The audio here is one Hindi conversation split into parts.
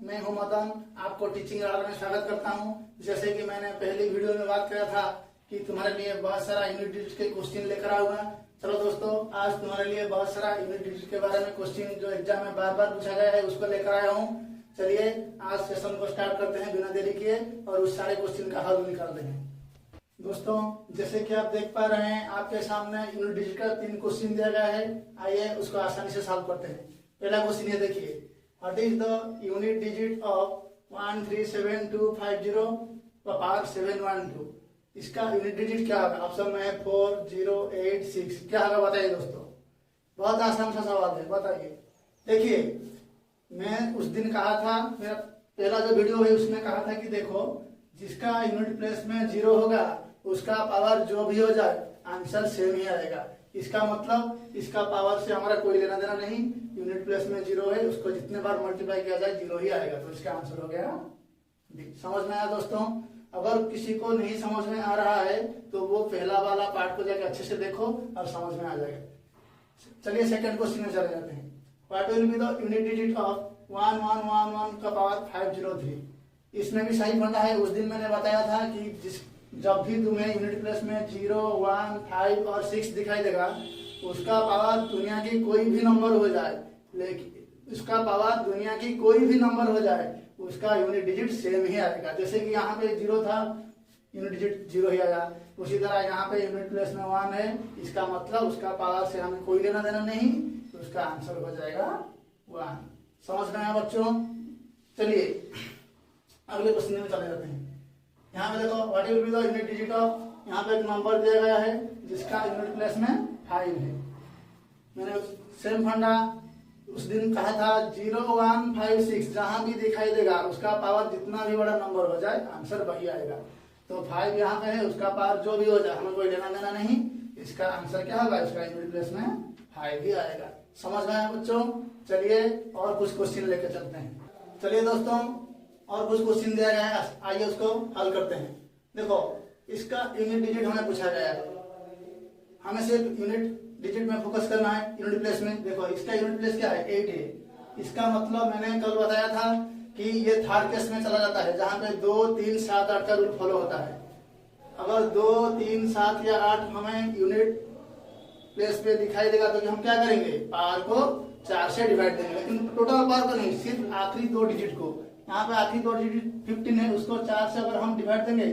मैं हूं मदन, आपको टीचिंग राडर में स्वागत करता हूं। जैसे कि मैंने पहली वीडियो में बात किया था कि तुम्हारे लिए बहुत सारा यूनिट टेस्ट के क्वेश्चन लेकर आऊंगा। चलो दोस्तों, आज तुम्हारे लिए बहुत सारा यूनिट टेस्ट के बारे में क्वेश्चन जो एग्जाम में बार बार पूछा गया है उसको लेकर आया हूँ। चलिए आज सेशन को स्टार्ट करते हैं बिना देरी किए और उस सारे क्वेश्चन का हल निकालते हैं। दोस्तों, जैसे कि आप देख पा रहे हैं, आपके सामने यूनिट डिजिट का 3 क्वेश्चन दिया गया है। आइए उसको आसानी से सॉल्व करते हैं। पहला क्वेश्चन ये देखिए, what is the unit digit of 137250 power 712। इसका यूनिट डिजिट क्या होगा? ऑप्शन में है 4086। क्या होगा बताइए दोस्तों। बहुत आसान सा सवाल है, बताइए। देखिए, मैं उस दिन कहा था, मेरा पहला जो वीडियो है उसमें कहा था कि देखो, जिसका यूनिट प्लेस में 0 होगा उसका पावर जो भी हो जाए आंसर सेम ही आएगा। इसका मतलब इसका पावर से हमारा कोई लेना देना नहीं। यूनिट प्लेस में 0 है, उसको जितने बार मल्टीप्लाई किया जाए 0 ही आएगा। तो इसका आंसर हो गया डी। समझ में आया दोस्तों? अगर किसी को नहीं समझ में आ रहा है तो वो पहला वाला पार्ट को जाके अच्छे से देखो और समझ में आ जाएगा। चलिए सेकंड क्वेश्चन में चले जाते हैं। What will be the unit digit of 1111 का पावर 503। इसमें भी सही फंडा है। उस दिन मैंने बताया था कि जब भी तुम्हें यूनिट प्लेस में 0, 1, 5 और 6 दिखाई देगा, उसका पावर दुनिया की कोई भी नंबर हो जाए, लेकिन उसका पावर दुनिया की कोई भी नंबर हो जाए, उसका यूनिट डिजिट सेम ही आएगा। जैसे कि यहाँ पे 0 था, यूनिट डिजिट 0 ही आया। उसी तरह यहाँ पे यूनिट प्लेस में 1 है, इसका मतलब उसका पावर से हमें कोई लेना देना नहीं, तो उसका आंसर हो जाएगा 1। समझ में आया बच्चों? चलिए अगले क्वेश्चन में चले जाते हैं। यहाँ पे देखो, what will be the unit digit of, यहाँ पे एक नंबर दिया गया है जिसका यूनिट प्लेस में 5 है। मैंने सेम फंडा उस दिन कहा था 0, 1, 5, 6 जहां भी दिखाई देगा उसका पावर जितना भी बड़ा नंबर हो जाए आंसर वही आएगा। तो 5 यहाँ पे है, उसका पावर जो भी हो जाए हमें कोई लेना देना नहीं। इसका आंसर क्या होगा? इसका यूनिट प्लेस में 5 ही आएगा। समझ में आया बच्चों? चलिए और कुछ क्वेश्चन लेकर चलते हैं। चलिए दोस्तों, और कुछ क्वेश्चन दिया गया है, आइए उसको हल करते हैं। देखो, इसका यूनिट डिजिट हमें पूछा गया है। हमें सिर्फ यूनिट डिजिट में फोकस करना है। यूनिट प्लेस में देखो, इसका यूनिट प्लेस क्या है? 8 है। इसका मतलब मैंने कल बताया था कि ये थर्ड केस में चला जाता है, जहां पे 2, 3, 7, 8 का रूल फॉलो होता है। अगर 2, 3, 7 या 8 हमें यूनिट प्लेस पे दिखाई देगा तो हम क्या करेंगे? पावर को 4 से डिवाइड देंगे, लेकिन टोटल पावर को नहीं, सिर्फ आखिरी 2 डिजिट को। यहाँ पे आखिरी 2 डिजिट 15 है, उसको 4 से अगर हम डिवाइड देंगे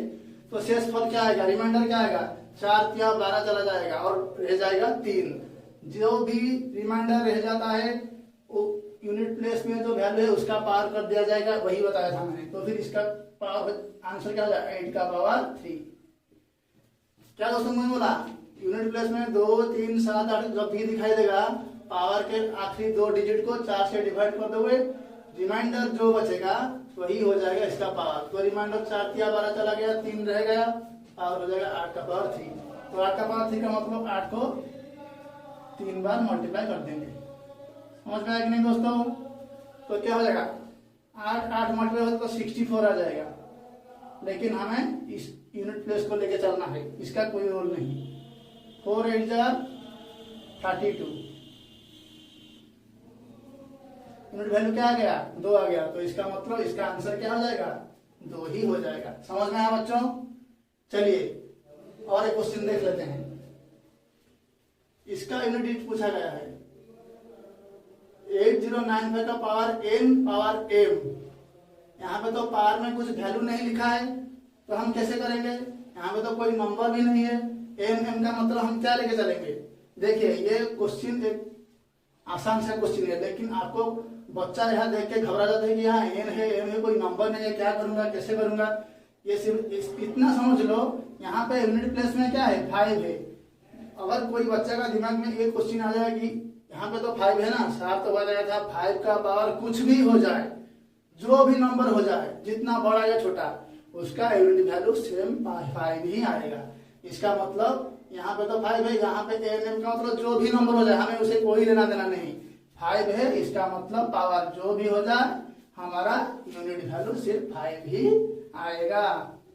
तो शेष फल क्या आएगा? रिमाइंडर क्या आएगा? 4 या 12 चला जाएगा और रह जाएगा 3। जो भी रिमाइंडर रह जाता है वो यूनिट प्लेस में जो वैल्यू है उसका पावर कर दिया जाएगा, वही बताया था मैंने। तो फिर इसका पावर आंसर क्या हो जाएगा? 8 का पावर 3। क्या दोस्तों मैंने बोला? यूनिट प्लेस में 2, 3, 7, 8 जब भी दिखाई देगा, पावर के आखिरी 2 डिजिट को 4 से डिवाइड कर दोगे, रिमाइंडर जो बचेगा वही हो जाएगा इसका पावर। तो रिमाइंडर 4 या 12 चला गया, 3 रह गया, पावर हो जाएगा 8 का पावर 3। तो 8 का पावर 3 का मतलब 8 को 3 बार मल्टीप्लाई कर देंगे। समझ में आया कि नहीं दोस्तों? तो क्या हो जाएगा? 8 मल्टीप्लाई हो तो 64 आ जाएगा। लेकिन हमें इस यूनिट प्लेस को लेके चलना है, इसका कोई रोल नहीं। 4 8 जा 32, यूनिट वैल्यू क्या आ गया? 2 आ गया। तो इसका मतलब इसका आंसर क्या हो जाएगा? 2 ही हो जाएगा। समझ में आया बच्चों? चलिए और एक क्वेश्चन देख लेते हैं। इसका यूनिट डिजिट पूछा गया है 8095 का पावर n पावर m। यहाँ पे तो पावर में कुछ वैल्यू नहीं लिखा है, तो हम कैसे करेंगे? यहाँ पे तो कोई नंबर भी नहीं है। m का मतलब हम क्या लेके चलेंगे? देखिए, ये क्वेश्चन एक आसान सा क्वेश्चन है, लेकिन आपको बच्चा यहाँ देख के घबरा जाता है कि यहाँ n है, कोई नंबर नहीं है, क्या करूंगा, कैसे करूंगा। ये सिर्फ इतना समझ लो, यहाँ पे यूनिट प्लेस में क्या है? 5 है। अगर कोई बच्चा का दिमाग में एक क्वेश्चन आ जाए कि यहाँ पे तो 5 है ना, साफ तो बताया था 5 का पावर कुछ भी हो जाए, जो भी नंबर हो जाए, जितना बड़ा या छोटा, उसका यूनिट वैल्यू सेम 5 ही आएगा। इसका मतलब यहाँ पे तो 5 है, यहाँ पे एन का मतलब जो भी नंबर हो जाए हमें उसे कोई लेना देना नहीं। 5 है, इसका मतलब पावर जो भी हो जाए हमारा यूनिट वैल्यू सिर्फ 5 ही आएगा।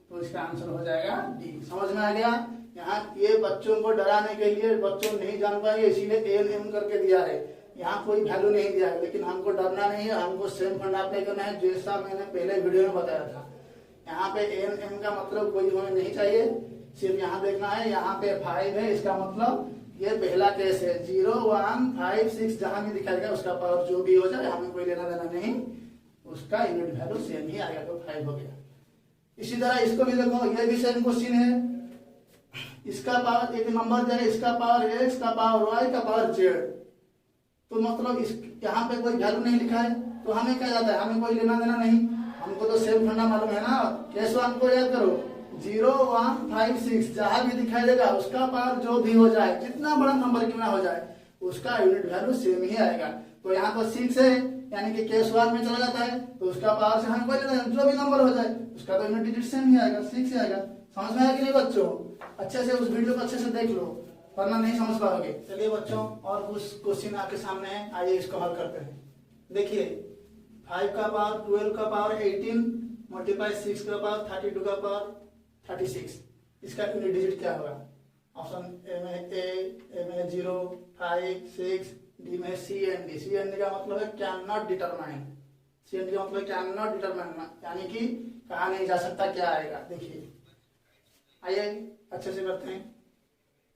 तो इसका आंसर हो जाएगा डी। समझ में आ गया? यहाँ ये बच्चों को डराने के लिए, बच्चों नहीं जान पाएंगे इसीलिए एन एम करके दिया है। यहाँ कोई वैल्यू नहीं दिया है, लेकिन हमको डरना नहीं है, हमको सेम फंडा अप्लाई करना है जैसा मैंने पहले वीडियो में बताया था। यहाँ पे एन एम का मतलब कोई हमें नहीं चाहिए, सिर्फ यहाँ देखना है यहाँ पे 5 है, इसका मतलब ये पहला केस है 0 1 5 6 जहां भी दिखाई देगा उसका पावर जो भी हो जाए हमें कोई लेना देना नहीं, उसका यूनिट वैल्यू सेम ही आएगा, तो 5 हो गया। इसी तरह इसको भी देखो, ये भी सेम क्वेश्चन है, इसका पावर एक नंबर जो है, इसका पावर है, इसका पावर वाई का पावर जेड, तो मतलब इस यहाँ पे कोई वैल्यू नहीं लिखा है, तो हमें क्या जाता है, हमें कोई लेना देना नहीं, हमको तो सेम फंडा मालूम है ना। केस 1 को याद करो, 0 1 5 6 जहां भी दिखाई देगा उसका पावर जो भी हो जाए, जितना बड़ा नंबर क्यों ना हो जाए, उसका यूनिट वैल्यू सेम ही आएगा। तो यहाँ पर 6 है, यानी कि केस 1 में चला जाता है, तो उसका पावर से हमें कोई लेना देना, जो भी नंबर हो जाए उसका तो यूनिट डिजिट सेम ही आएगा, 6 ही आएगा। समझ में आया कि नहीं बच्चों? अच्छे से उस वीडियो को अच्छे से देख लो, वरना नहीं समझ पाओगे। चलिए बच्चों, और कुछ क्वेश्चन आपके सामने है, आइए इसको हल करते हैं। देखिए 5 का पावर 12 का पावर 18 मल्टीप्लाई 6 का पावर 32 का पावर 36, इसका यूनिट डिजिट क्या होगा? ऑप्शन ए में ए में 0 5 6, डी में C and D. C and D का मतलब है can not determine, C and D का मतलब कैन नॉट डिटरमाइन, यानी कि कहा नहीं जा सकता क्या आएगा। देखिए आइए अच्छे से करते हैं।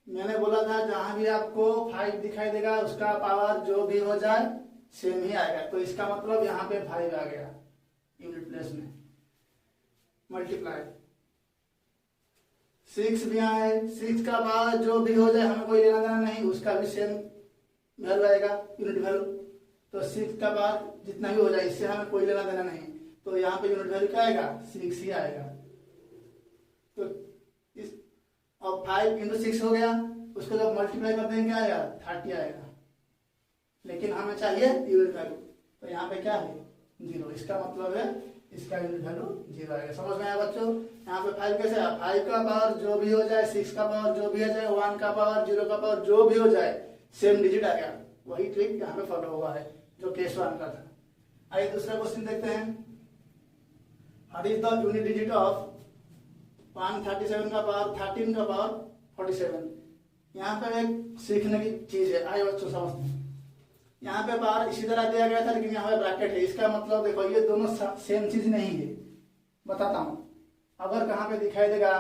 मैंने बोला था जहां भी आपको 5 दिखाई देगा उसका पावर जो भी हो जाए सेम ही आएगा, तो इसका मतलब यहाँ पे 5 आ गया यूनिट प्लेस में, मल्टीप्लाई 6 भी आए, 6 का पावर जो भी हो जाए हमें कोई लेना देना नहीं, उसका भी सेम वैल्यू आएगा यूनिट वैल्यू। तो 6 का पावर जितना भी हो जाए इससे हमें कोई लेना देना नहीं, तो यहाँ पे यूनिट वैल्यू क्या आएगा? 6 ही आएगा। तो इस अब 5 × 6 हो गया, उसको जब मल्टीप्लाई कर देंगे क्या आएगा? 30 आएगा, लेकिन हमें चाहिए यूनिट वैल्यू, तो यहाँ पे क्या है? 0। इसका मतलब है इसका यूनिट वैल्यू 0 आएगा। समझ में आया बच्चों? यहाँ पे 5 कैसे आया? 5 का पावर जो भी हो जाए, 6 का पावर जो भी हो जाए, 1 का पावर 0 का पावर जो भी हो जाए सेम डिजिट आएगा। वही ट्रिक यहाँ पे फॉलो हुआ है जो केस 1 का था। आइए दूसरा क्वेश्चन देखते हैं। What is the unit digit of 137 का पावर 13 का पावर 47? यहाँ पे एक सीखने की चीज है, आइए बच्चों समझते हैं। यहाँ पे पावर इसी तरह दिया गया था, लेकिन यहाँ पे ब्रैकेट है, इसका मतलब देखो ये दोनों सेम चीज नहीं है। बताता हूं, अगर कहाँ पे दिखाई देगा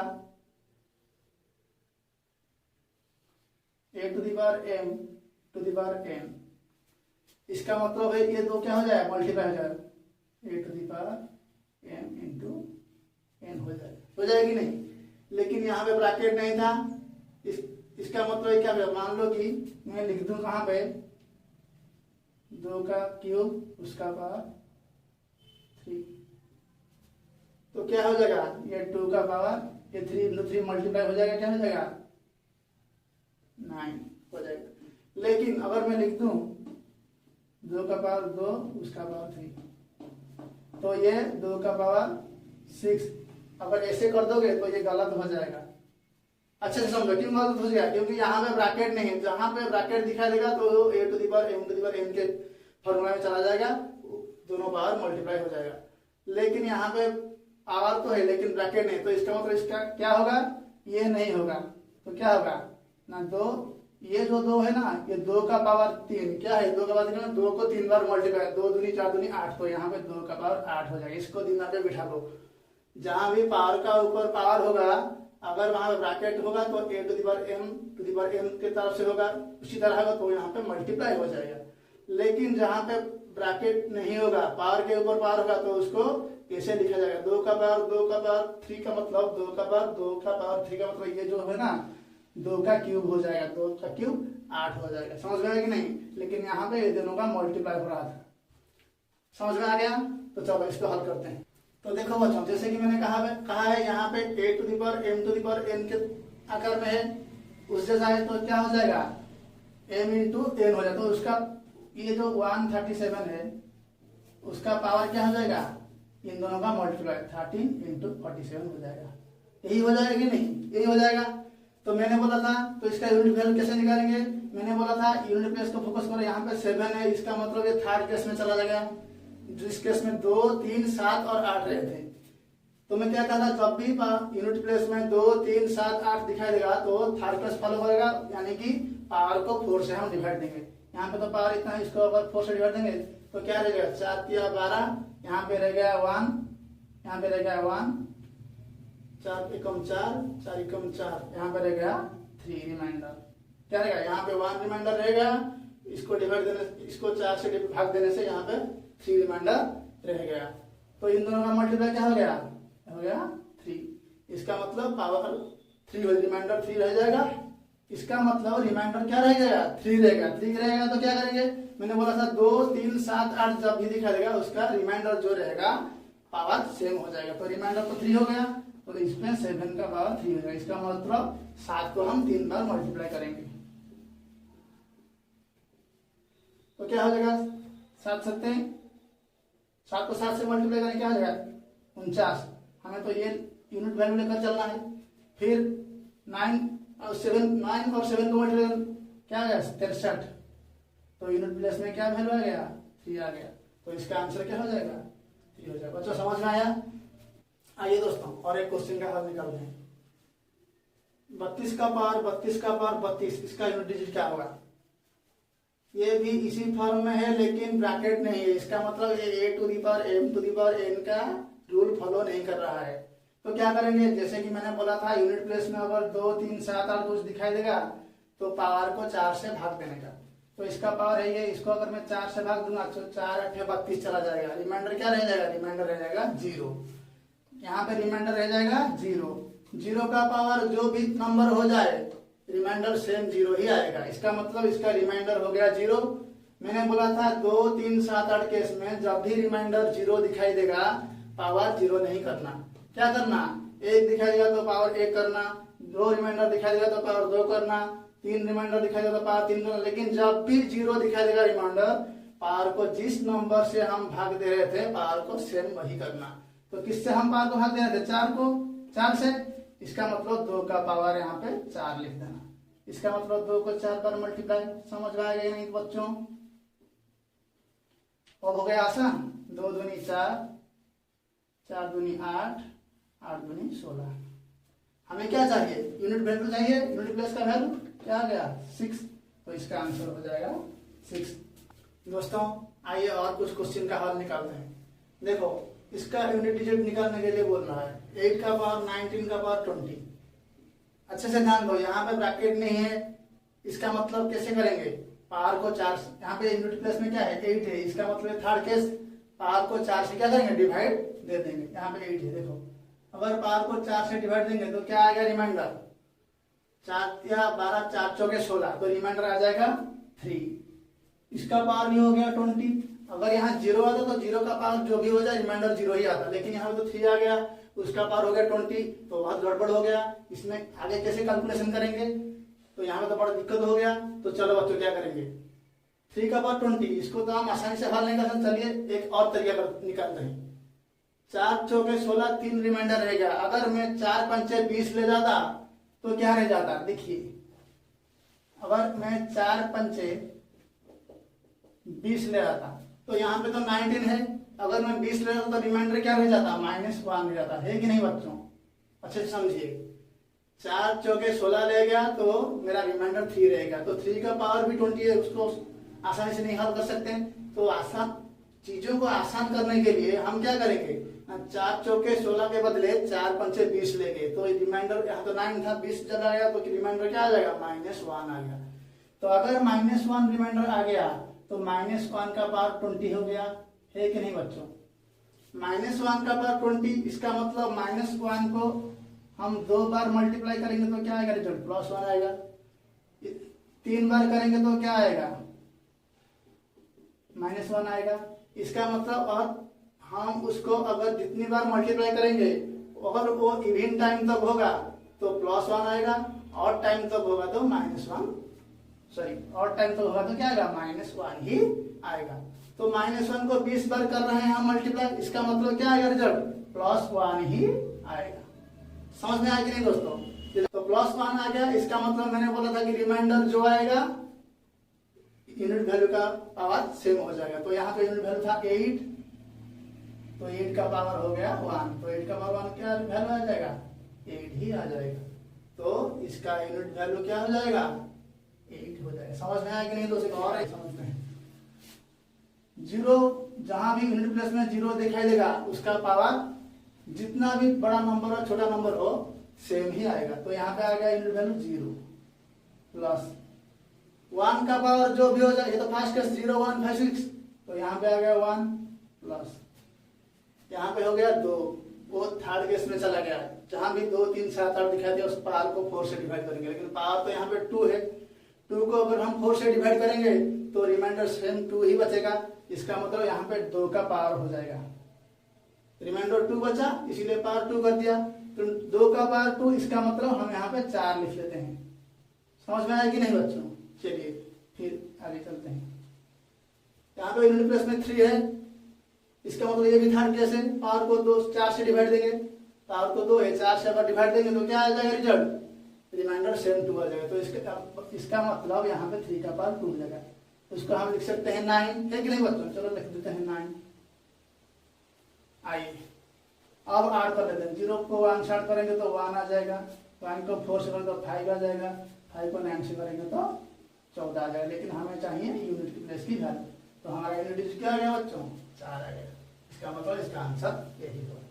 a to the power m to the power n, इसका मतलब है ये दो क्या हो जाए? मल्टीप्लाई हो जाए, a to the power m into n हो जाएगी नहीं, लेकिन यहाँ पे ब्रैकेट नहीं था, इसका मतलब क्या है? मान लो कि मैं लिख दूं कहाँ पे 2 का क्यूब उसका पावर 3, तो क्या हो जाएगा? ये 2 का पावर ये 3 × 3 मल्टीप्लाई हो जाएगा, क्या हो जाएगा? 9 हो जाएगा। लेकिन अगर मैं लिख दूं 2 का पावर 2 उसका पावर 3, तो ये 2 का पावर 6, अगर ऐसे कर दोगे तो ये गलत हो जाएगा। अच्छे से समझो क्यों गलत हो जाएगा? क्योंकि यहाँ पे ब्रैकेट नहीं है, जहां पे ब्रैकेट दिखाई देगा तो a to the power m to the power n के फॉर्मूला में चला जाएगा, दोनों पावर मल्टीप्लाई हो जाएगा। लेकिन यहाँ पे पावर तो है लेकिन ब्रैकेट नहीं, तो इसका मतलब इसका क्या होगा? ये नहीं होगा, तो क्या होगा ना? 2, ये जो 2 है ना, ये 2 का पावर 3 क्या है? 2 का पावर 3, 2 को 3 बार मल्टीप्लाई, 2 दूनी 4 दूनी 8, तो यहाँ पे 2 का पावर 8 हो जाएगा। इसको दिमाग में बिठा लो, जहां भी पावर का ऊपर पावर होगा, अगर वहां पे ब्रैकेट होगा तो a to the power m to the power n के तरफ से होगा, उसी तरह होगा तो यहाँ पे मल्टीप्लाई हो जाएगा। लेकिन जहां पे ब्रैकेट नहीं होगा, पावर के ऊपर पावर होगा, तो उसको कैसे लिखा जाएगा? 2 का पावर 3 का मतलब 2 का पावर 3 का मतलब ये जो है ना 2 का क्यूब हो जाएगा, 2 का क्यूब 8 हो जाएगा। समझ में आया कि नहीं? लेकिन यहाँ पे ये दोनों का मल्टीप्लाई हो रहा था। समझ में आ गया? तो चलो इसको हल करते हैं। तो देखो बच्चों, जैसे कि मैंने कहा है यहाँ पे a to the power m to the power n के आकार में है, उस जैसा है, तो क्या हो जाएगा? m इंटू n हो जाएगा। तो उसका ये जो 137 है उसका पावर क्या हो जाएगा? इन दोनों का मल्टीप्लाई 13 इंटू 47 हो जाएगा। यही हो जाएगा कि नहीं? यही हो जाएगा। तो मैंने बोला था, तो इसका यूनिट वैल्यू कैसे निकालेंगे? मैंने बोला था यूनिट प्लेस को फोकस करो, यहाँ पे 7 है, इसका मतलब ये थर्ड केस में चला जाएगा, जिस केस में 2 3 7 और 8 रहे थे। तो मैं क्या कहा था, जब भी यूनिट प्लेस में 2 3 7 8 दिखाई देगा तो थर्ड केस फॉलो करेगा, यानी कि पावर को 4 से हम डिवाइड देंगे, यहाँ पे तो पावर इतना है, इसको अगर 4 से डिवाइड देंगे तो क्या रहेगा, 4 तिया 12, यहाँ पे रह गया 1, यहाँ पे रह गया 1, 4 एकम 4, 4 एकम 4, यहाँ पे रह गया 3 रिमाइंडर। क्या रहेगा, यहाँ पे 1 रिमाइंडर रहेगा, इसको डिवाइड देने, इसको 4 से भाग देने से यहाँ पे 3 रिमाइंडर रह गया। तो इन दोनों का मल्टीप्लाई क्या हो गया 3। इसका मतलब पावर 3 रिमाइंडर 3 रह जाएगा। इसका मतलब रिमाइंडर क्या रह जाएगा, 3 रहेगा। 3 रहेगा तो क्या करेंगे, मैंने बोला था 2 3 7 8 जब भी दिखा देगा उसका रिमाइंडर जो रहेगा पावर सेम हो जाएगा। तो रिमाइंडर तो 3 हो गया, तो इसमें 7 का पावर 3 हो जाएगा। इसका मतलब 7 को हम 3 बार मल्टीप्लाई करेंगे तो क्या हो जाएगा, 7 सत्ते 7 को 7 से मल्टीप्लाई करें क्या हो जाएगा 49। हमें तो ये यूनिट वैल्यू लेकर चलना है। फिर 9 और 7 को मल्टीप्लाई क्या आ गया 63। तो यूनिट प्लेस में क्या वैल्यू आ गया 3 आ गया। तो इसका आंसर क्या हो जाएगा 3 हो जाएगा। बच्चों समझ में आया। आइए दोस्तों और एक क्वेश्चन का हल निकालते हैं। 32 का पावर 32, इसका यूनिट डिजिट क्या होगा। ये भी इसी फॉर्म में है लेकिन ब्रैकेट नहीं है। इसका मतलब ये a to the power m to the power n का रूल फॉलो नहीं कर रहा है। तो क्या करेंगे, जैसे कि मैंने बोला था यूनिट प्लेस में अगर 2 3 7 8 कुछ दिखाई देगा तो पावर को 4 से भाग देने का। तो इसका पावर है ये, इसको अगर मैं 4 से भाग दूंगा तो 4 8 32 चला जाएगा। रिमाइंडर क्या रह जाएगा, रिमाइंडर रह जाएगा 0। यहाँ पे रिमाइंडर रह जाएगा 0। 0 का पावर जो भी नंबर हो जाए रिमाइंडर सेम 0 ही आएगा। इसका मतलब इसका रिमाइंडर हो गया 0। मैंने बोला था 2 3 7 8 केस में जब भी रिमाइंडर 0 दिखाई देगा पावर 0 नहीं करना। क्या करना, 1 दिखाई देगा तो पावर 1 करना, 2 रिमाइंडर दिखाई देगा तो पावर 2 करना, 3 रिमाइंडर दिखाई देगा तो पावर 3 करना। लेकिन जब भी 0 दिखाई देगा रिमाइंडर, पावर को जिस नंबर से हम भाग दे रहे थे पावर को सेम वही करना। तो किससे हम पावर को भाग दे रहे थे, 4 को 4 से। इसका मतलब 2 का पावर यहाँ पे 4 लिख देना। इसका मतलब 2 को 4 पर मल्टीप्लाई। समझ में आएगा नहीं बच्चों। अब हो गया आसान। 2 दूनी 4, 4 दूनी 8, 8 दूनी 16। हमें क्या चाहिए, यूनिट वैल्यू चाहिए। यूनिट प्लेस का वैल्यू क्या आ गया 6। तो इसका आंसर हो जाएगा 6। दोस्तों आइए और कुछ क्वेश्चन का हल निकालते हैं। देखो इसका यूनिट डिजिट निकालने के लिए बोल रहा है 8 का पावर 19 का पावर 20। अच्छे से ध्यान दो, यहाँ पे ब्रैकेट नहीं है। इसका मतलब कैसे करेंगे, पावर को 4 से, यहाँ पे यूनिट प्लेस में क्या है 8 है। इसका मतलब थर्ड केस पावर को 4 से क्या करेंगे डिवाइड दे देंगे। यहाँ पे 8 है। देखो अगर पावर को 4 से डिवाइड देंगे तो क्या आएगा रिमाइंडर 4 या 12, 4 चौके 16। तो रिमाइंडर आ जाएगा 3। इसका पावर भी हो गया 20। अगर यहाँ 0 आता तो 0 का पावर जो भी हो जाए रिमाइंडर 0 ही आता। लेकिन यहाँ पे तो 3 आ गया, उसका पावर हो गया 20। तो बहुत गड़बड़ हो गया। इसमें आगे कैसे कैलकुलेशन करेंगे, तो यहाँ पे तो बड़ा दिक्कत हो गया। तो चलो बच्चों क्या करेंगे, 3 का पावर 20, इसको तो हम आसानी से हल नहीं कर सकते। चलिए एक और तरीका निकालते हैं। 4 चौके 16, 3 रिमाइंडर रह गया। अगर मैं 4 पंचे 20 ले जाता तो क्या रह जाता, देखिए अगर मैं 4 पंचे 20 ले आता तो यहाँ पे तो 19 है। अगर मैं 20 ले जाता तो रिमाइंडर क्या रह जाता -1 रह जाता है कि नहीं बच्चों। अच्छे से समझिए, 4 चौके 16 ले गया तो मेरा रिमाइंडर 3 रहेगा। तो 3 का पावर भी 20 है, उसको आसानी से नहीं हल कर सकते। तो आसान चीजों को आसान करने के लिए हम क्या करेंगे, 4 चौके 16 के बदले 4 पंचे 20 ले गए। तो रिमाइंडर यहाँ तो 9 था, 20 चला गया तो रिमाइंडर क्या आ जाएगा -1 आ गया। तो अगर -1 रिमाइंडर आ गया तो -1 का पावर 20 हो गया, है कि नहीं बच्चों। -1 का पावर 20, इसका मतलब -1 को हम 2 बार मल्टीप्लाई करेंगे तो क्या आएगा रिजल्ट +1 आएगा। 3 बार करेंगे तो क्या आएगा -1 आएगा। इसका मतलब और हम उसको अगर जितनी बार मल्टीप्लाई करेंगे अगर वो इवन टाइम तक होगा तो +1 आएगा, और टाइम तक होगा तो और टाइम तक होगा तो क्या आएगा -1 ही आएगा। तो -1 को 20 बार कर रहे हैं हम मल्टीप्लाई, इसका मतलब क्या आएगा रिजल्ट +1 ही आएगा। समझ में आया कि नहीं दोस्तों। तो +1 आ गया, इसका मतलब मैंने बोला था कि रिमाइंडर जो आएगा यूनिट वैल्यू का पावर सेम हो जाएगा। तो यहाँ पे यूनिट वैल्यू था 8, तो 8 का पावर हो गया 1। तो 8 का पावर 1 क्या वैल्यू आ जाएगा 8 ही आ जाएगा। तो इसका यूनिट वैल्यू क्या हो जाएगा 8 हो जाएगा। समझ में आया कि नहीं दोस्तों। और समझ जीरो जहां भी यूनिट प्लेस में जीरो दिखाई देगा उसका पावर जितना भी बड़ा नंबर हो छोटा नंबर हो सेम ही आएगा। तो यहाँ पे आ गया यूनिट वैल्यू जीरो प्लस 1 का पावर जो भी हो जाए, ये तो फर्स्ट केस 0 1 5 6, तो यहाँ पे आ गया 1 प्लस यहाँ पे हो गया 2, वो थर्ड केस में चला गया। जहां भी 2 3 7 8 दिखाई दिया उस पावर को 4 से डिवाइड करेंगे, लेकिन पावर तो यहाँ पे 2 है, 2 को अगर हम 4 से डिवाइड करेंगे तो रिमाइंडर सेम 2 ही बचेगा। इसका मतलब यहाँ पे 2 का पावर हो जाएगा, रिमाइंडर 2 बचा इसीलिए पावर 2 कर दिया। तो 2 का पावर 2, इसका मतलब हम यहाँ पे 4 लिख लेते हैं। समझ में आया कि नहीं बच्चों? चलिए फिर आगे चलते हैं। यहाँ पे यूनिट प्लेस में 3 है, इसका मतलब ये भी थर्ड केस है। पावर को 2 4 से डिवाइड देंगे, पावर को 2 है 4 से अगर डिवाइड देंगे तो क्या आ जाएगा रिजल्ट, रिमाइंडर सेम 2 आ जाएगा। तो इसका मतलब यहाँ पे 3 का पावर 2 मिलेगा। उसको हम लिख सकते हैं 9, है कि नहीं बच्चों? चलो लिख देते हैं 9। आइए अब ऐड कर लेते हैं। 0 को 1 से ऐड करेंगे तो 1 आ जाएगा, 1 को 4 से करेंगे तो 5 आ जाएगा, 5 को 9 से करेंगे तो 14 आ जाएगा। लेकिन हमें चाहिए यूनिट की प्लेस की वैल्यू, तो हमारा यूनिट क्या आ गया बच्चों? 4 आ गया। इसका मतलब इसका आंसर यही होगा।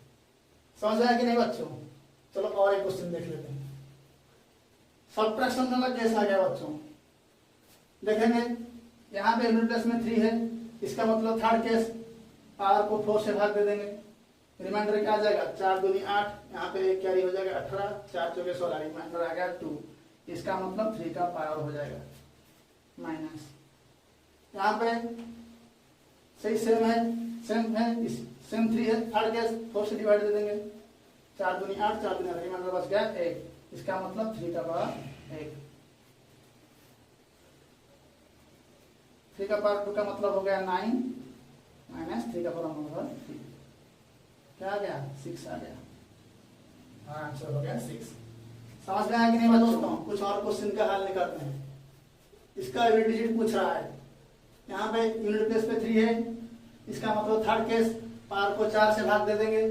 समझ आया कि नहीं बच्चों? चलो और एक क्वेश्चन देख लेते हैं। सब्ट्रैक्शन वाला केस आ गया बच्चों। देखेंगे यहाँ पे यूनिट प्लेस में 3 है, इसका मतलब थर्ड केस पावर को 4 से भाग दे देंगे, रिमाइंडर क्या आ जाएगा 4 दूनी 8, यहाँ पे एक कैरी हो जाएगा 18, 4 चौके 16, रिमाइंडर आ गया 2। इसका मतलब 3 का पावर हो जाएगा माइनस। यहाँ पे सही सेम है, सेम 3 है, थर्ड केस 4 से डिवाइड दे देंगे, 4 दूनी 8, 4 दूनी 8, रिमाइंडर बच गया 1। इसका मतलब 3 का पावर 1। 3 का पावर 2 का मतलब हो गया 9 माइनस 3 का पावर होगा 3, क्या आ गया 6 आ गया। हाँ आंसर हो गया 6। समझ में आया कि नहीं दोस्तों? कुछ और क्वेश्चन का हल निकालते हैं। इसका यूनिट डिजिट पूछ रहा है। यहाँ पे यूनिट प्लेस पे 3 है, इसका मतलब थर्ड केस पावर को 4 से भाग दे देंगे,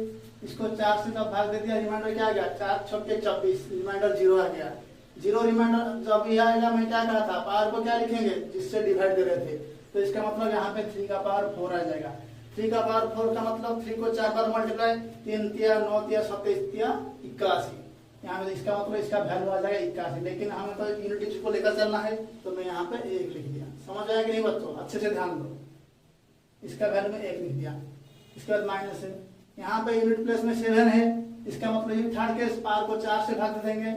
इसको 4 से जब भाग दे दिया रिमाइंडर क्या आ गया 4 छक्के 24, रिमाइंडर 0 आ गया। 0 रिमाइंडर जब भी आएगा मैं क्या कहा था पावर को क्या लिखेंगे जिससे डिवाइड दे रहे थे, तो इसका मतलब यहाँ पे 3 का पावर 4 आ जाएगा। 3 का पावर 4 का मतलब 3 को 4 बार मल्टीप्लाई, 3 तिया 9 तिया 27 तिया 81, यहाँ पे इसका मतलब इसका वैल्यू आ जाएगा 81। लेकिन हमें तो यूनिट डिजिट को लेकर चलना है तो मैं यहाँ पे 1 लिख दिया। समझ आया कि नहीं बच्चों? अच्छे से ध्यान दो, इसका वैल्यू में 1 लिख दिया। इसके बाद माइनस है, यहाँ पे यूनिट प्लेस में 7 है, इसका मतलब ये थर्ड केस पावर को 4 से भाग दे देंगे,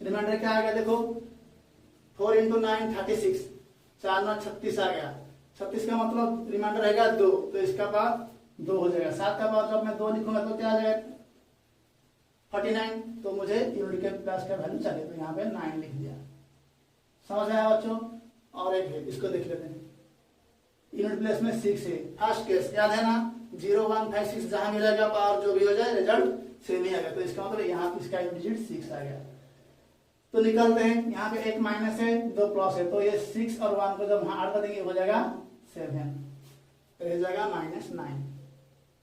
रिमाइंडर क्या आ गया देखो 4 × 9 36, 4 9 36 आ गया। 36 का मतलब रिमाइंडर रहेगा 2, तो इसका पावर 2 हो जाएगा। 7 का पावर जब मैं 2 लिखूंगा तो क्या आ जाएगा 49, तो मुझे यूनिट के प्लस का वैल्यू चाहिए, तो यहाँ पे 9 लिख दिया। समझ आया बच्चों? और एक है, इसको देख लेते हैं। यूनिट प्लेस में 6 है, फर्स्ट केस याद है ना 0 1 5 6, जहां मिलेगा पावर जो भी हो जाए रिजल्ट सेम ही आ गया। तो इसका मतलब यहाँ इसका यूनिट डिजिट 6 आ गया। तो निकालते हैं, यहाँ पे 1 माइनस है 2 प्लस है, तो ये 6 और 1 को जब ऐड कर देंगे हो जाएगा 7, तो रह जाएगा -9।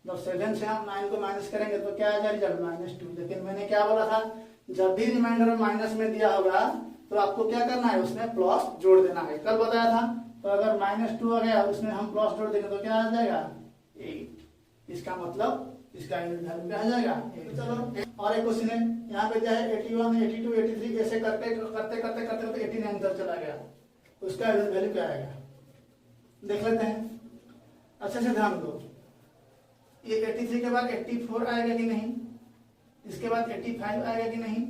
जब 7 से हम 9 को माइनस करेंगे तो क्या आ जाएगा रिजल्ट -2। लेकिन मैंने क्या बोला था जब भी रिमाइंडर माइनस में दिया होगा तो आपको क्या करना है उसमें प्लस जोड़ देना है, कल बताया था। तो अगर -2 आ गया उसमें हम प्लस जोड़ देंगे तो क्या आ जाएगा 8। इसका मतलब इसका यूनिट वैल्यू क्या आ जाएगा 8। चलो और एक क्वेश्चन है, यहाँ पे क्या है 81 82 83 ऐसे करते करते करते करते तो 89 तक चला गया, उसका यूनिट वैल्यू क्या आएगा देख लेते हैं। अच्छे से ध्यान दो, ये 83 के बाद 84 आएगा कि नहीं, इसके बाद 85 आएगा कि नहीं,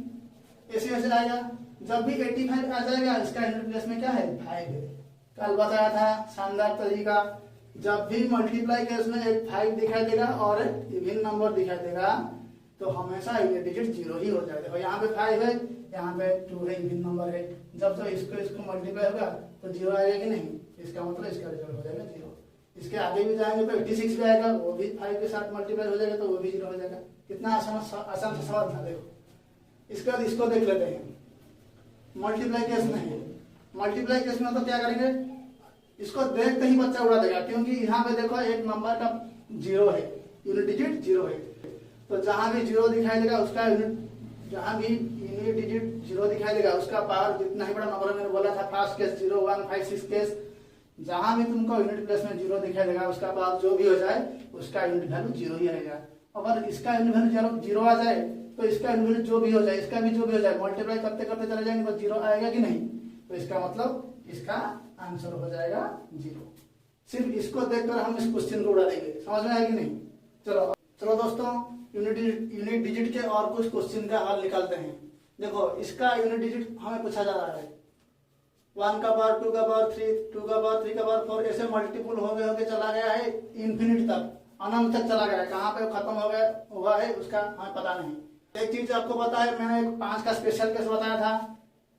ऐसे ऐसे आएगा। जब भी 85 आ जाएगा इसका यूनिट प्लेस में क्या है 5 है। कल बताया था शानदार तरीका, जब भी मल्टीप्लाई केस में एक 5 दिखाई देगा और एक इवन नंबर दिखाई देगा तो हमेशा यूनिट डिजिट 0 ही हो जाएगा। यहाँ पे 5 है, यहाँ पे 2 है, इवन नंबर है। जब तो इसको मल्टीप्लाई होगा तो 0 आएगा कि नहीं, इसका मतलब इसका रिजल्ट हो जाएगा 0। इसके आगे भी जाएंगे तो 86 भी आएगा, वो भी 5 के साथ मल्टीप्लाई हो जाएगा तो वो भी 0 हो जाएगा। कितना आसान से सवाल था देखो। इसके बाद इसको देख लेते हैं, मल्टीप्लाई केस में है। मल्टीप्लाई केस में तो क्या करेंगे, इसको देखते ही बच्चा उड़ा देगा, क्योंकि यहाँ पे देखो एक नंबर का 0 है, यूनिट डिजिट 0 है। तो जहां भी 0 दिखाई देगा उसका जहां भी यूनिट डिजिट 0 दिखाई देगा उसका पावर जितना ही बड़ा नंबर मैंने बोला था फर्स्ट केस 0 1 5 6 केस जहां भी तुमको यूनिट प्लेस में जीरो दिखाई देगा उसका बाद जो भी हो जाए उसका यूनिट वैल्यू जीरो ही आएगा। अगर इसका यूनिट वैल्यू जीरो आ जाए तो इसका यूनिट वैल्यू जो भी हो जाए, इसका भी जो भी हो जाए, मल्टीप्लाई करते करते चले जाएंगे तो जीरो आएगा कि नहीं। तो इसका मतलब इसका आंसर हो जाएगा जीरो। सिर्फ इसको देखकर हम इस क्वेश्चन को उड़ा देंगे। समझ में आया कि नहीं। चलो चलो दोस्तों, यूनिट डिजिट के और कुछ क्वेश्चन का हल निकालते हैं। देखो इसका यूनिट डिजिट हमें पूछा जा रहा है 1 का पावर 2 का पावर 3, 2 का पावर 3 का पावर 4, ऐसे मल्टीपल होके चला गया है इन्फिनिट तक, अनंत तक चला गया है। कहाँ पे खत्म हो गया हुआ है उसका हमें पता नहीं। एक चीज आपको पता है, मैंने 5 का स्पेशल केस बताया था।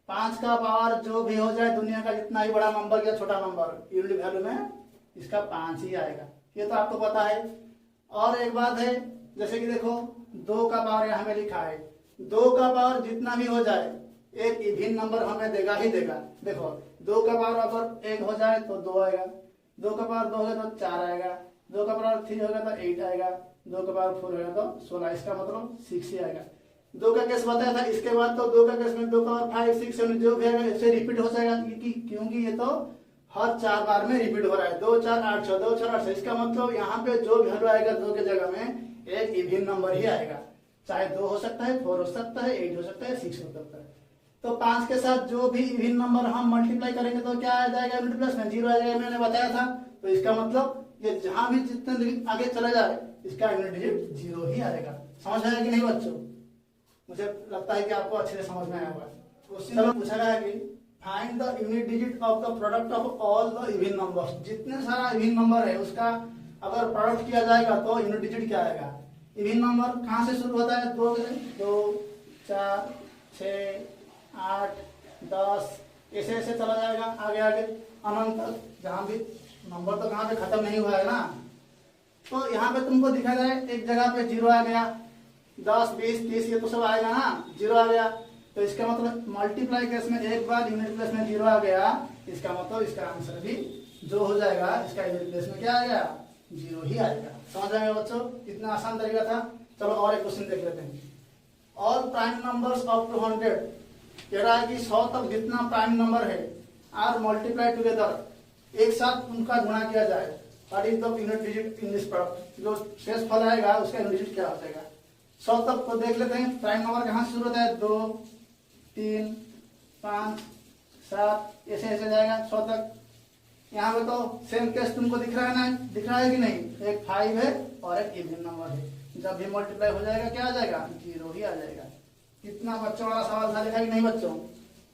5 का पावर जो भी हो जाए, दुनिया का जितना ही बड़ा नंबर या छोटा नंबर, यूनिट वैल्यू में इसका 5 ही आएगा, ये तो आपको पता है। और एक बात है, जैसे कि देखो 2 का पावर यहाँ में लिखा है, 2 का पावर जितना भी हो जाए एक इवन नंबर हमें देगा ही देगा। देखो 2 का पावर अगर 1 हो जाए तो 2 आएगा, 2 का पावर 2 होगा तो 4 आएगा, 2 का पावर 3 होगा तो 8 आएगा, 2 का पावर 4 होगा तो 16, इसका मतलब 6 ही आएगा। 2 का केस बताया था, इसके बाद तो 2 का केस में 2 का पावर 5, 6, 7 जो भी आएगा इससे रिपीट हो जाएगा, क्योंकि ये तो हर 4 बार में रिपीट हो रहा है। 2 4 8 6, 2 4 8 6, इसका मतलब यहाँ पे जो वैल्यू आएगा 2 के जगह में एक इवन नंबर ही आएगा, चाहे 2 हो सकता है, 4 हो सकता है, 8 हो सकता है, 6 हो सकता है। तो 5 के साथ जो भी इवन नंबर हम मल्टीप्लाई करेंगे तो क्या आ जाएगा यूनिट प्लस में, जीरो आ जाएगा, मैंने बताया था। तो इसका मतलब ये जहां भी जितने आगे चला जाए इसका यूनिट डिजिट जीरो ही आएगा। समझ आया कि नहीं बच्चों? मुझे लगता है कि आपको अच्छे से समझ में आया होगा। क्वेश्चन में पूछा गया कि find the unit digit of the product of all the even numbers. जितने सारा इवन नंबर है उसका अगर प्रोडक्ट किया जाएगा तो यूनिट डिजिट क्या आएगा। इवन नंबर कहाँ से शुरू होता है, 2 2 4 6 8 10, ऐसे ऐसे चला जाएगा आगे आगे अनंत, जहां भी नंबर तो कहाँ पे खत्म नहीं हुआ है ना। तो यहाँ पे तुमको दिखा जाए एक जगह पे जीरो आ गया, 10 20 30 ये तो सब आएगा ना, जीरो आ गया। तो इसका मतलब मल्टीप्लाई केस में एक बार यूनिट प्लेस में जीरो आ गया, इसका मतलब इसका आंसर भी जो हो जाएगा इसका यूनिट प्लेस में क्या आएगा, जीरो ही आएगा। समझ आएगा बच्चों, इतना आसान तरीका था। चलो और एक क्वेश्चन देख लेते हैं। ऑल प्राइम नंबर्स ऑफ 200 कह रहा है कि 100 तक जितना प्राइम नंबर है आर मल्टीप्लाई टुगेदर, एक साथ उनका गुणा किया जाए, what is the unit digit in this product. जो शेष फल आएगा उसका यूनिट डिजिट क्या हो जाएगा। 100 तक को देख लेते हैं। प्राइम नंबर कहाँ से शुरू होता है, 2 3 5 7 ऐसे ऐसे जाएगा 100 तक। यहाँ पे तो सेम केस तुमको दिख रहा है ना, दिख रहा है कि नहीं, एक 5 है और एक इवन नंबर है। जब भी मल्टीप्लाई हो जाएगा क्या आ जाएगा, जीरो ही आ जाएगा। कितना बच्चों वाला सवाल था, लिखा कि नहीं बच्चों।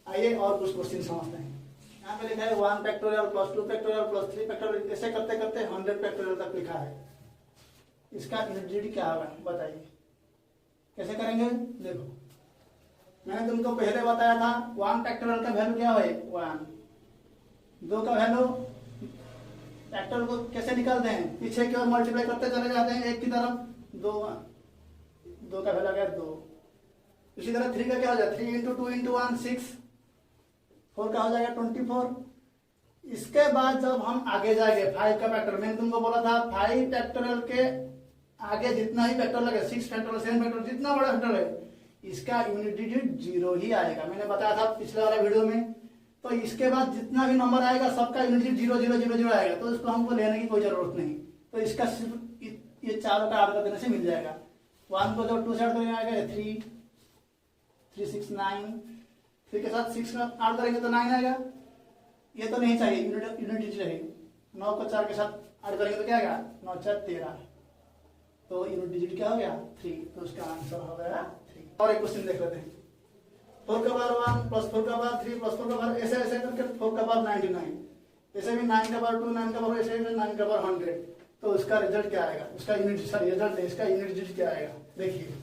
आइए और कुछ क्वेश्चन समझते हैं। यहाँ पे लिखा है 1 factorial plus 2 factorial plus 3 factorial, ऐसे करते करते 100 फैक्टोरियल तक लिखा है। इसका यूनिट डिजिट क्या होगा बताइए, कैसे करेंगे। देखो मैंने तुमको पहले बताया था 1 फैक्टोरियल का वैल्यू क्या है 1, 2 का वैल्यू फैक्टोरियल को कैसे निकालते हैं, पीछे की ओर मल्टीप्लाई करते चले जाते हैं एक की तरफ, 2 का वैल्यू आ गया 2। इसी तरह 3 का क्या हो जाएगा, 3 इंटू 2 इंटू 1 6, 4 का हो जाएगा 24। इसके बाद जब हम आगे जाएंगे 5 का फैक्टोरियल, मैंने तुमको बोला था 5 फैक्टोरियल के आगे जितना ही फैक्टोरियल लगे, 6 फैक्टोरियल 7 फैक्टोरियल जितना बड़ा फैक्टोरियल है इसका यूनिट डिजिट जीरो ही आएगा। मैंने बताया था पिछले वाले वीडियो में। तो इसके बाद जितना भी नंबर आएगा सबका यूनिट डिजिट 0 0 0 0 आएगा, तो इसको हमको लेने की कोई जरूरत नहीं। तो इसका सिर्फ ये चारों का ऐड कर देने से मिल जाएगा। 1 को जब 2 से ऐड करेंगे आएगा 3 3 6 9, 3 के साथ 6 ऐड करेंगे तो 9 आएगा। ये तो नहीं चाहिए, यूनिट डिजिट है। 9 को 4 के साथ ऐड करेंगे तो क्या आएगा, 9 4 13, तो यूनिट डिजिट क्या हो गया 3, तो उसका आंसर हो गया 3। और एक क्वेश्चन देख लेते हैं। 4 का पावर 1 प्लस 4 का पावर 3 प्लस 4 का पावर ऐसे ऐसे करके 4 का पावर 99, ऐसे भी 9 का पावर 2 9 का पावर ऐसे 9 का पावर 100, तो उसका रिजल्ट क्या आएगा, उसका यूनिट रिजल्ट है, इसका यूनिट डिजिट क्या आएगा। देखिए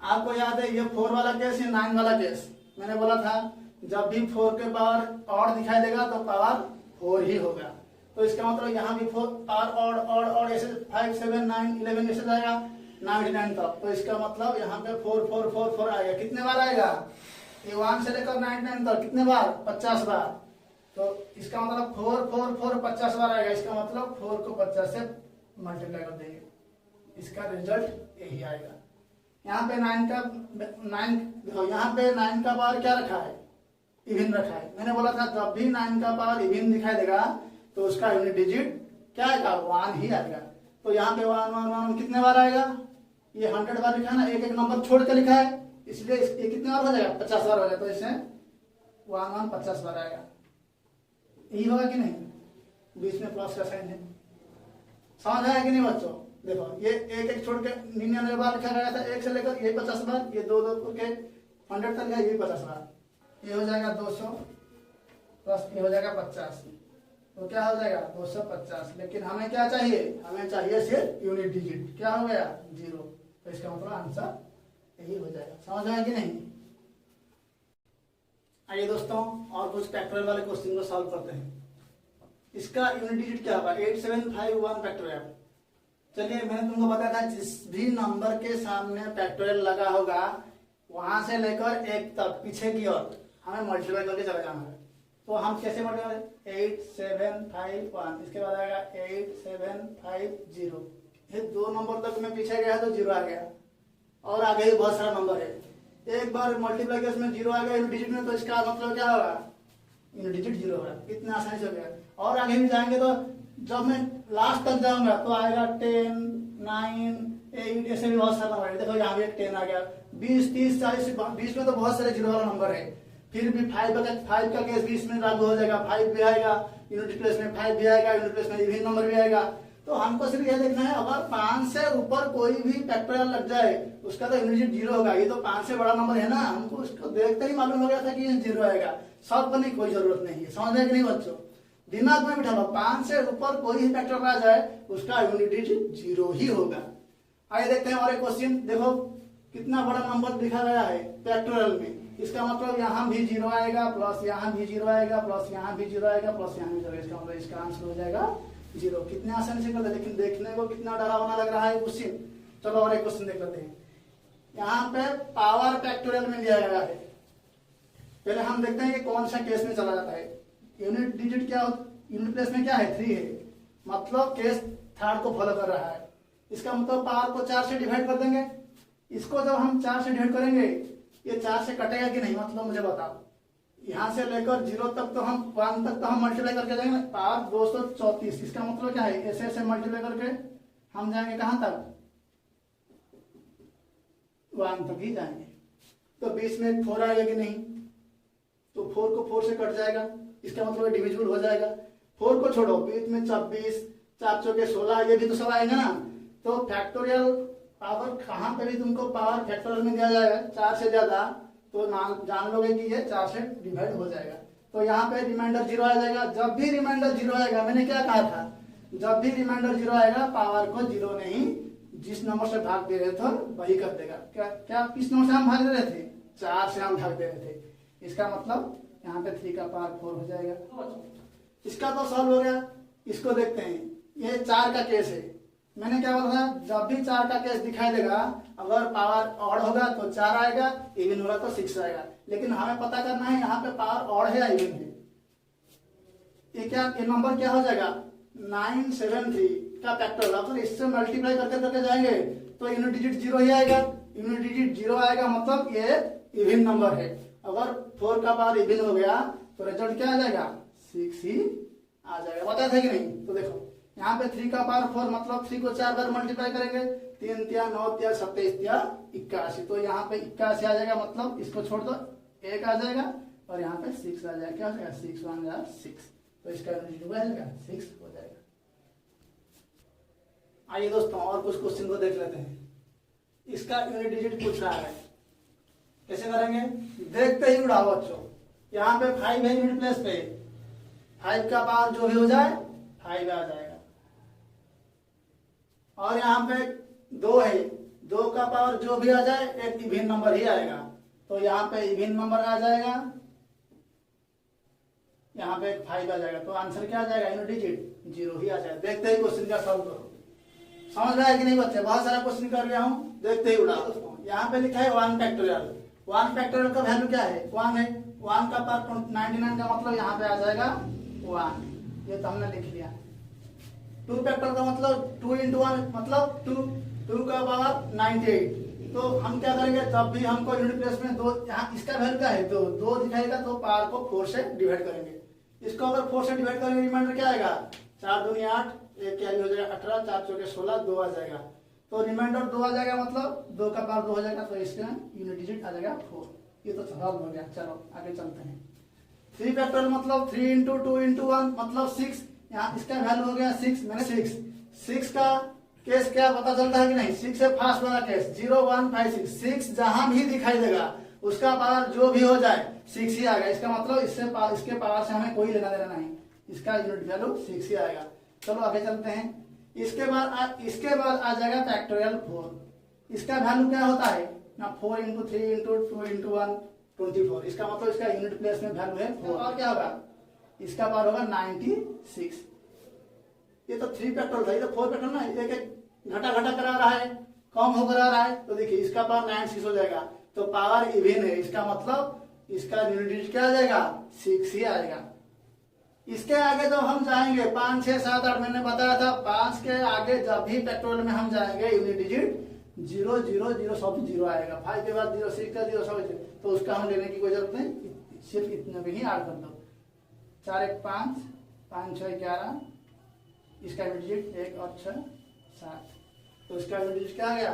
आपको याद है ये 4 वाला केस या 9 वाला केस, मैंने बोला था जब भी 4 के पावर और दिखाई देगा तो पावर 4 ही होगा। तो इसका मतलब यहाँ भी 4 पावर और ऐसे 5 7 9 11 ऐसे जाएगा 99 तक। तो इसका मतलब यहाँ पे 4 4 4 4 आएगा। कितने बार आएगा, ये 1 से लेकर 99 तक कितने बार, 50 बार। तो इसका मतलब 4 4 4 50 बार आएगा। इसका मतलब 4 को 50 से मल्टीप्लाई कर देंगे, इसका रिजल्ट यही आएगा। यहाँ पे 9 का 9 यहाँ पे 9 का पावर क्या रखा है इवन रखा है। मैंने बोला था जब भी 9 का पावर इवन दिखाई देगा तो उसका यूनिट डिजिट क्या आएगा, 1 ही आएगा। तो यहाँ पे 1 1 1 कितने बार आएगा, ये 100 बार लिखा है ना, एक एक नंबर छोड़ के लिखा है, इसलिए ये कितने बार हो जाएगा, 50 बार हो जाएगा। तो इसमें 1 1 50 बार आएगा, यही होगा कि नहीं, बीच में प्लस का साइन है। समझ आया कि नहीं बच्चों? देखो ये एक एक छोड़ के 99 बार लिखा गया था, एक से लेकर ये 50 बार, ये दो दो के 100 तक है, ये 50 बार, ये हो जाएगा 200 प्लस ये हो जाएगा 50, तो क्या हो जाएगा 250। लेकिन हमें क्या चाहिए, हमें चाहिए सिर्फ यूनिट डिजिट, क्या हो गया 0। तो इसका मतलब आंसर यही हो जाएगा। समझ आया कि नहीं? आइए दोस्तों और कुछ फैक्टोरियल वाले क्वेश्चन को सॉल्व करते हैं। इसका यूनिट डिजिट क्या होगा, 8751 फैक्टोरियल। चलिए मैंने तुमको बताया था जिस भी नंबर के सामने फैक्टोरियल लगा होगा वहां से लेकर 1 तक पीछे की ओर हमें मल्टीप्लाई करके चला जाना है। तो हम कैसे मल्टीप्लाई, 8751, इसके बाद आएगा 8750, ये 2 नंबर तक में पीछे गया तो 0 आ गया, और आगे भी बहुत सारा नंबर है। एक बार मल्टीप्लाई के उसमें 0 आ गया यूनिट डिजिट में, तो इसका मतलब क्या होगा, यूनिट डिजिट 0 होगा। इतना आसानी से हो गया। और आगे भी जाएंगे तो जब मैं लास्ट तक जाऊंगा तो आएगा 10 9 8, ऐसे भी बहुत सारा नंबर है। देखो यहाँ भी एक 10 आ गया, 20 30 40, 20 में तो बहुत सारे 0 वाला नंबर है। फिर भी 5 का केस 20 में लागू हो जाएगा, 5 भी आएगा यूनिट प्लेस में, 5 भी आएगा यूनिट प्लेस में, इवन नंबर भी आएगा। तो हमको सिर्फ यह देखना है अगर 5 से ऊपर कोई भी फैक्टोरियल लग जाए उसका तो यूनिट डिजिट 0 होगा। ये तो 5 से बड़ा नंबर है ना, हमको उसको देखते ही मालूम हो गया था कि ये 0 आएगा, सॉल्व करने की कोई जरूरत नहीं है। समझ रहे कि नहीं बच्चों? दिमाग में बिठा लो, 5 से ऊपर कोई ही फैक्टर आ जाए उसका यूनिट डिजिट 0 ही होगा। आइए देखते हैं और एक क्वेश्चन। देखो कितना बड़ा नंबर दिखा गया है फैक्टोरियल में, इसका मतलब यहाँ भी 0 आएगा, प्लस यहाँ भी 0 आएगा, प्लस यहाँ भी 0 आएगा, प्लस यहाँ भी 0 आएगा। इसका मतलब इसका आंसर हो जाएगा 0। कितने आसानी से करते, लेकिन देखने को कितना डरावना लग रहा है क्वेश्चन। चलो और एक क्वेश्चन देख लेते हैं। यहाँ पे पावर फैक्टोरियल में दिया गया है, पहले हम देखते हैं कि कौन सा केस में चला जाता है। यूनिट डिजिट क्या, यूनिट प्लेस में क्या है 3 है, मतलब केस थर्ड को फॉलो कर रहा है। इसका मतलब पावर को 4 से डिवाइड कर देंगे। इसको जब हम 4 से डिवाइड करेंगे ये 4 से कटेगा कि नहीं, मतलब मुझे बताओ। यहाँ से लेकर 0 तक तो हम 1 तक तो हम मल्टीप्लाई करके जाएंगे, पावर 234। इसका मतलब क्या है, ऐसे ऐसे मल्टीप्लाई करके हम जाएंगे कहां तक, 1 तक ही जाएंगे। तो बीच में 4 आएगा कि नहीं, तो 4 को 4 से कट जाएगा, इसका मतलब डिविजिबल हो जाएगा। 4 को छोड़ो, बीच में 24 4 चौके 16, ये भी तो सब आएगा ना। तो फैक्टोरियल पावर कहां पे भी तुमको पावर फैक्टोरियल में दिया जाएगा 4 से ज्यादा, तो जान लोगे कि ये 4 से डिवाइड हो जाएगा। तो यहाँ पे रिमाइंडर 0 आ जाएगा। जब भी रिमाइंडर 0 आएगा, मैंने क्या कहा था, जब भी रिमाइंडर 0 आएगा पावर को 0 नहीं, जिस नंबर से भाग दे रहे थे वही कर देगा। क्या किस नंबर से हम भाग दे रहे थे, 4 से हम भाग दे रहे थे। इसका मतलब यहाँ पे 3 का पावर 4 हो जाएगा। इसका तो सॉल्व हो गया। इसको देखते हैं, ये 4 का केस है। मैंने क्या बोला था, जब भी 4 का केस दिखाई देगा, अगर पावर ऑड होगा तो 4 आएगा, इवन होगा तो 6 आएगा। लेकिन हमें पता करना है यहाँ पे पावर ऑड है या इवन है। ये नंबर क्या हो जाएगा, 973 का फैक्टोरियल। अगर इससे मल्टीप्लाई करके करके जाएंगे तो यूनिट डिजिट 0 ही आएगा। यूनिट डिजिट 0 आएगा मतलब ये इवन नंबर है। अगर 4 का पावर इवन हो गया तो रिजल्ट क्या आ जाएगा, 6 ही आ जाएगा। बताया था कि नहीं? तो देखो यहाँ पे 3 का पावर 4, मतलब 3 को 4 बार मल्टीप्लाई करेंगे, 3 3 9 3 27 81, तो यहाँ पे 81 आ जाएगा। मतलब इसको छोड़ दो, 1 आ जाएगा और यहाँ पे 6 आ जाएगा। क्या हो जाएगा, 6 1 6, तो इसका यूनिट हो जाएगा 6 हो जाएगा। आइए दोस्तों और कुछ क्वेश्चन को देख लेते हैं। इसका यूनिट डिजिट पूछ रहा है, कैसे करेंगे, देखते ही उड़ाओ बच्चों। यहाँ पे 5 है यूनिट प्लेस पे, 5 का पावर जो भी हो जाए 5 आ जाएगा। और यहाँ पे 2 है, 2 का पावर जो भी आ जाए एक इवन नंबर ही आएगा। तो यहाँ पे इवन नंबर आ जाएगा, यहाँ पे 5 आ जाएगा। तो आंसर क्या आ जाएगा, यूनिट डिजिट 0 ही आ जाएगा। देखते ही क्वेश्चन का सॉल्व करो। समझ में आया कि नहीं बच्चे? बहुत सारा क्वेश्चन कर लिया हूँ, देखते ही उड़ा दोस्तों। यहाँ पे लिखा है 1 फैक्टोरियल। 1 फैक्टोरियल का वैल्यू क्या है, 1 है। 1 का पावर 99 का मतलब यहाँ पे आ जाएगा 1, ये तो हमने लिख लिया। 2 फैक्टर का मतलब 2 into 1 मतलब 2 का पावर 98, तो हम क्या करेंगे, जब भी हमको यूनिट प्लेस में दो, यहाँ इसका वैल्यू क्या है, दो दिखाएगा तो पावर को 4 से डिवाइड करेंगे। इसको अगर 4 से डिवाइड करेंगे, रिमाइंडर क्या आएगा, 4 दूनी 8, एक कैरी हो जाएगा 18, 4 चौके 16, 2 आ जाएगा। तो रिमाइंडर 2 आ जाएगा, मतलब 2 का पावर 2 हो जाएगा, तो इसका यूनिट डिजिट आ जाएगा 4। ये तो सवाल हो गया। चलो आगे चलते हैं। 3 फैक्टोरियल मतलब 3 इंटू 2 इंटू 1 मतलब 6। यहाँ इसका वैल्यू हो गया 6, मैंने 6 का केस क्या पता चलता है कि नहीं, 6 से फास्ट वाला केस 0 1 5 6, 6 जहां भी दिखाई देगा उसका पावर जो भी हो जाए 6 ही आएगा। इसका मतलब इसके पावर से हमें कोई लेना देना नहीं, इसका यूनिट वैल्यू 6 ही आएगा। चलो आगे चलते हैं। इसके बाद आ जाएगा फैक्टोरियल 4। इसका वैल्यू क्या होता है ना, 4 इंटू 3 इंटू 2 इंटू 1 24। इसका मतलब इसका यूनिट प्लेस में वैल्यू है 4। और क्या होगा, इसका पावर होगा 96। ये तो 3 फैक्टोरियल था, ये तो 4 फैक्टोरियल ना, एक एक घटा करा रहा है, कम होकर आ रहा है। तो देखिए इसका पावर 96 हो जाएगा, तो पावर इवन है, इसका मतलब इसका यूनिट डिजिट क्या आ जाएगा, 6 ही आएगा। इसके आगे जब हम जाएंगे 5 6 7 8, मैंने बताया था 5 के आगे जब भी फैक्टोरियल में हम जाएंगे यूनिट डिजिट 0 0 0 सब 0 आएगा। 5 के बाद 0 6 का 0 सब, तो उसका हम लेने की कोई जरूरत नहीं, सिर्फ इतने भी ही ऐड कर दो। 4 1 5 5 6 11, इसका यूनिट डिजिट 1 और 6 7, तो इसका यूनिट डिजिट क्या आ गया,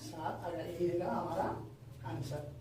7 आ गया। यही रहेगा हमारा आंसर।